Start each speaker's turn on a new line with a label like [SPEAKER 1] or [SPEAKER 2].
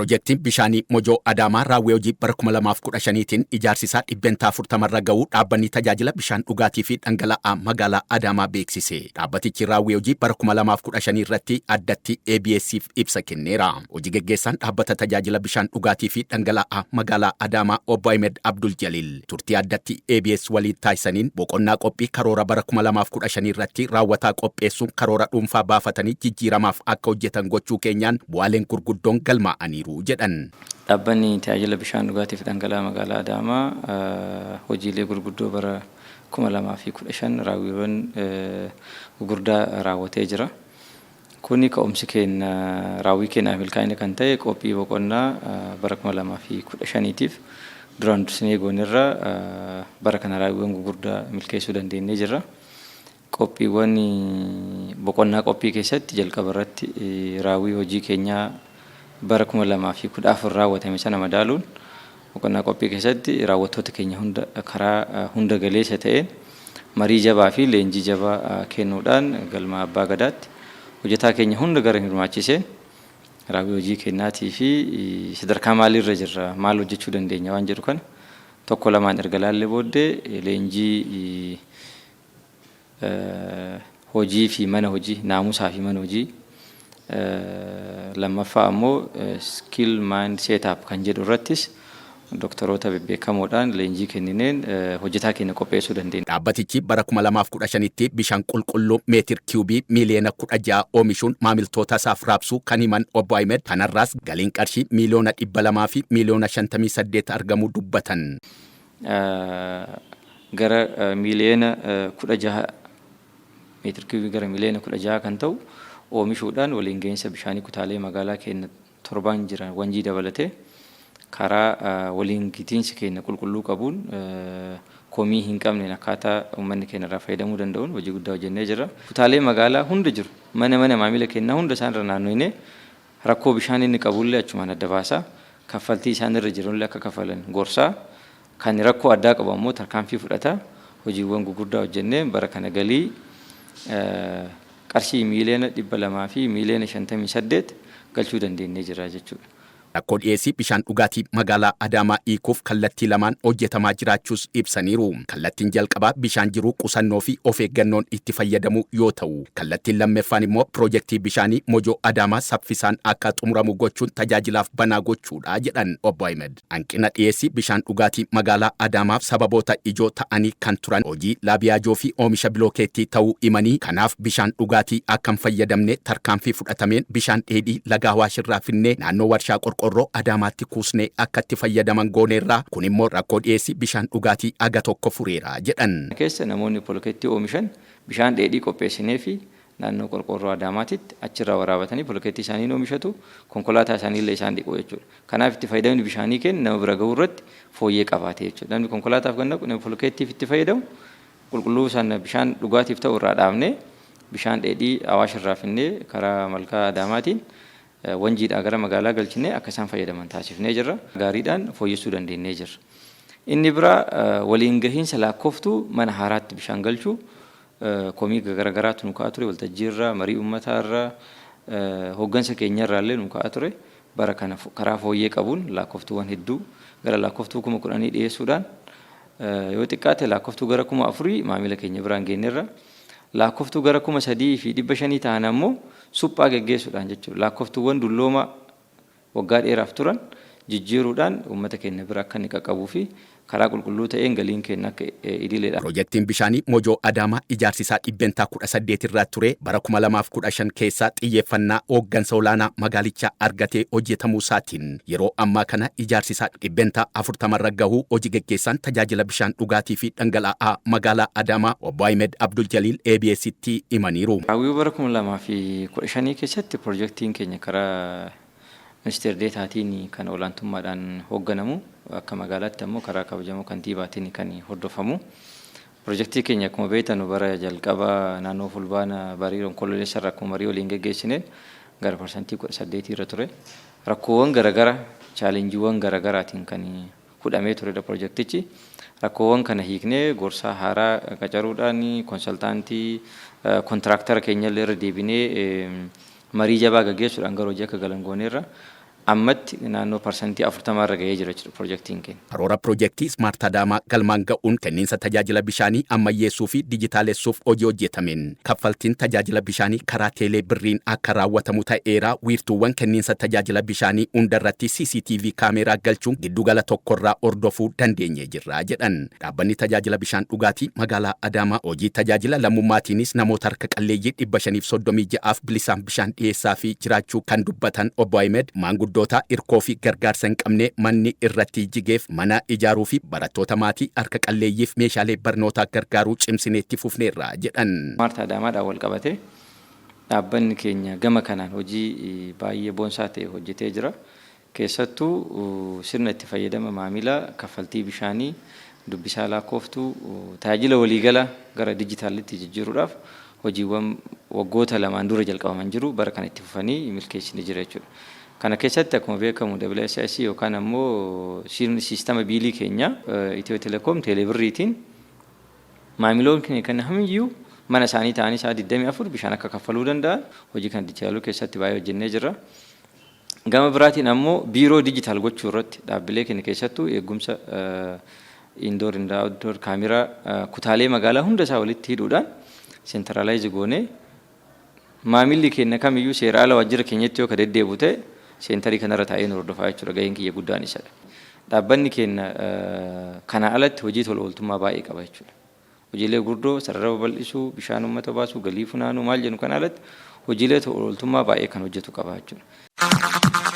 [SPEAKER 1] Projektiin bishaanii Mojoo Adaamaa raawwii hojii bara 2015tiin ijaarsi isaa dhibbentaa 40 ga'uu dhaabbanni tajaajila bishaan dhugaatii fi dhangala'aa magaalaa Adaamaa beeksise. Dhaabbatichi raawwii hojii bara 2015 irratti addatti ABS'if ibsa kenneera. Hojii geggeessaan dhaabbata tajaajila bishaan dhugaatii fi dhangala'aa magaalaa Adaamaa Obbo Ahmed Abdul Jalil turtii addatti ABS waliin taasisaniin boqonnaa qophii karoora bara 2015 irratti raawwataa qopheessuun karoora dhuunfaa baafatanii jijjiiramaaf akka hojjetan gochuu keenyaan bu'aaleen gurguddoon galmaa'aniiru jedhan.
[SPEAKER 2] Dhaabbanni tajaajila bishaan dhugaatii fi dhangala'aa magaalaa Adaamaa hojiilee gurguddoo bara 2015 raawwiiwwan gurguddaa raawwatee jira. Kuni ka'umsi keenya raawwii keenyaaf milkaa'ina kan ta'e qophii boqonnaa bara 2015tiif duraan dursinee goonirra bara kana raawwiiwwan gurguddaa milkeessuu dandeenyee jirra. Qophiiwwan boqonnaa qophii keessatti jalqaba irratti raawwii hojii keenyaa bara 2014 raawwatame sana madaaluun boqonnaa qophii keessatti raawwattoota keenya hunda karaa hunda galeessa ta'een marii jabaa fi leenjii jabaa kennuudhaan galma abbaa gadaatti hojjetaa keenya hunda gara hirmaachiseen raawwii hojii kennaatii fi sadarkaa maaliirra jirra maal hojjechuu dandeenya waan jedhu kana tokko lamaan erga laallee booddee leenjii hojii fi mana hojii naamusaa fi mana hojii lammaffaa ammoo skill mind setup kan jedhu irrattis doktoroota bebbeekamoodhaan leenjii kennineen hojjetaa keenya qopheessuu dandeenya.
[SPEAKER 1] Dhaabbatichi bara 2015tti bishaan qulqulluu meetir kiubii miliyoona 16 oomishuun maamiltoota isaaf raabsuu kan himan Obbo Ahmed kanarraas galiin qarshii miliyoona 200 fi miliyoona 58 argamuu dubbatan.
[SPEAKER 2] Gara miliyoona 16 meetir kiubii gara miliyoona 16 kan ta'u oomishuudhaan waliin gahinsa bishaanii kutaalee magaalaa keenya torban jiran wanjii dabalatee karaa waliin gitiinsi keenya qulqulluu qabuun komii hin qabneen akkaataa uummanni keenya irraa fayyadamuu danda'uun hojii guddaa hojjennee jirra. Kutaalee magaalaa hunda jiru mana maamila keenya hunda isaan irra naannoonee rakkoo bishaan inni qabullee achumaan adda baasaa kaffaltii isaan irra jirullee akka kaffalan gorsaa kan rakkoo addaa qabu ammoo tarkaanfii fudhataa hojiiwwan gurguddaa hojjennee bara kana galii qarshii miliyoona 200 fi miliyoona 58 galchuu dandeenyee jira jechuudha.
[SPEAKER 1] Rakkoo dhiyeessii bishaan dhugaatii magaalaa Adaamaa hiikuuf kallattii lamaan hojjetamaa jiraachuus ibsaniiru. Kallattiin jalqabaa bishaan jiruu qusannoo fi of eeggannoon itti fayyadamuu yoo ta'u, kallattiin lammaffaan immoo piroojeektii bishaanii Mojoo Adaamaa saffisaan akka xumuramu gochuun tajaajilaaf banaa gochuudha jedhan Obbo Ahmed. Hanqina dhiyeessii bishaan dhugaatii magaalaa Adaamaaf sababoota ijoo ta'anii kan turan hojii laabiyaajoo fi oomisha bilookeettii ta'uu himanii kanaaf bishaan dhugaatii akka hin fayyadamne tarkaanfii fudhatameen bishaan dheedhii laga Awaashirraa finnee naannoo warshaa qorqorroo Adaamaatti kuusnee akka itti fayyadaman gooneerraa kun immoo rakkoo dhiyeessii bishaan dhugaatii aga tokko fureera jedhan.
[SPEAKER 2] Keessa namoonni bilookeettii oomishan bishaan dheedhii qopheessinee fi naannoo qorqorroo Adaamaatitti achirraa waraabatanii bilookeettii isaanii oomishatu konkolaataa isaaniillee isaan dhiqu jechuudha. Kanaaf itti fayyadamni bishaanii keenya nama bira gahuu irratti fooyyee qabaate jechuudha. Namni konkolaataaf kan naqu nama bilookeettiif itti fayyadamu qulqulluu sana bishaan dhugaatiif ta'u irraa dhaabnee bishaan dheedhii Awaashirraa finnee karaa malkaa Adaamaatiin wanjiidhaa gara magaalaa galchinee akka isaan fayyadaman taasifnee jirra. Gaariidhaan fooyyessuu dandeenyee jirra. Inni biraa waliin gahiinsa lakkooftuu mana haaraatti bishaan galchuu komii garaagaraatu nu ka'aa ture waltajjiirra marii uummataarra hooggansa keenyarraallee nu ka'aa ture. Bara kana karaa fooyyee qabuun lakkooftuuwwan hedduu gara lakkooftuu 10,000 dhiyeessuudhaan yoo xiqqaate lakkooftuu gara 4,000 maamila keenya biraan geenyeerra. Lakkooftuu gara 3,500 ta'an ammoo suphaa geggeessuudhaan jechuudha. Lakkooftuuwwan dullooma waggaa dheeraaf turan jijjiiruudhaan uummata keenya bira akka inni qaqqabuu fi karaa qulqulluu ta'een galiin keenya akka idileedha.
[SPEAKER 1] Piroojeektiin bishaanii Mojoo Adaamaa ijaarsi isaa dhibbentaa 18 irraa ture bara 2015 keessaa xiyyeeffannaa hooggansa olaanaa magaalichaa argatee hojjetamuu isaatiin yeroo ammaa kana ijaarsi isaa dhibbentaa 40 irra gahuu hojii geggeessaan tajaajila bishaan dhugaatii fi dhangala'aa magaalaa Adaamaa Obbo Ahmed Abdul Jalil ABS'tti himaniiru.
[SPEAKER 2] Raawwii bara 2015 keessatti piroojeektiin keenya karaa Ministeera Deetaatiin kan olaantummaadhaan hoogganamu akka magaalaatti ammoo karaa kabajamoo kantiibaatiin kan hordofamu. Piroojeektii keenya akkuma beektan bara jalqaba naannoo fulbaana barii onkololeessa irraa akkuma marii waliin geggeessineen gara parsantii 18 irra ture. Rakkoowwan garaagara chaalenjiiwwan garaagaraatiin kan hudhamee turedha piroojeektichi. Rakkoowwan kana hiiknee gorsaa haaraa qacaruudhaan konsaltaantii kontiraaktara keenyallee irra deebinee marii jabaa gaggeessuudhaan gara hojii akka galan gooneerra ammatti naannoo parsantii 40 irra ga'ee jira jechuudha piroojeektiin keenya.
[SPEAKER 1] Karoora piroojeektii Smart Adaamaa galmaan ga'uun kenniinsa tajaajila bishaanii ammayyeessuu fi dijitaalessuuf hojii hojjetameen kaffaltiin tajaajila bishaanii karaa teelee birriin akka raawwatamu ta'eera. Wiirtuuwwan kenniinsa tajaajila bishaanii hundarratti CCTV kaameeraa galchuun giddugala tokkorraa hordofuu dandeenyee jirra jedhan. Dhaabbanni tajaajila bishaan dhugaatii magaalaa Adaamaa hojii tajaajila lammummaatiinis namoota harka qalleeyyii 536 bilisaan bishaan dhiyeessaa fi jiraachuu kan dubbatan Obbo Ahmed maanguddoota irkoo fi gargaarsa hin qabne manni irratti jigeef mana ijaaruu fi barattoota maatii harka qalleeyyiif meeshaalee barnootaa gargaaruu cimsineetti fufneerra jedhan.
[SPEAKER 2] Smart Adaamaadhaan wal qabatee dhaabbanni keenya gama kanaan hojii baay'ee boonsaa ta'e hojjetee jira. Keessattuu sirna itti fayyadama maamila kaffaltii bishaanii dubbisaa lakkooftuu tajaajila waliigala gara dijitaalitti jijjiiruudhaaf hojiiwwan waggoota lamaan dura jalqabaman jiru bara kana itti fufanii milkeessanii jira jechuudha. Kana keessatti akkuma beekamu WSIC yookaan ammoo siistama biilii keenya Itiyoo Telekoom teelebirriitiin maamiloonni keenya kan hamiyyuu mana isaanii ta'anii isaa 24 bishaan akka kaffaluu danda'an hojii kan dijitaaluu keessatti baay'ee hojjennee jirra. Gama biraatiin ammoo biiroo dijitaal gochuu irratti dhaabbilee keenya keessattuu eegumsa indoor and outdoor kaameraa kutaalee magaalaa hunda isaa walitti hidhuudhaan sentralaayiz goonee maamilli keenya kamiyyuu seera ala waajjira keenyatti yoo ka deddeebi'u ta'e seentarii kanarra taa'ee nu hordofaa jechuudha. Gaheen kiyya guddaan isadha. Dhaabbanni keenya kana alatti hojii tola ooltummaa baay'ee qaba jechuudha. Hojiilee gurguddoo sarara babal'isuu, bishaan uummata baasuu, galii funaanuu maal jennu kana alatti hojiilee tola ooltummaa baay'ee kan hojjetu qaba jechuudha.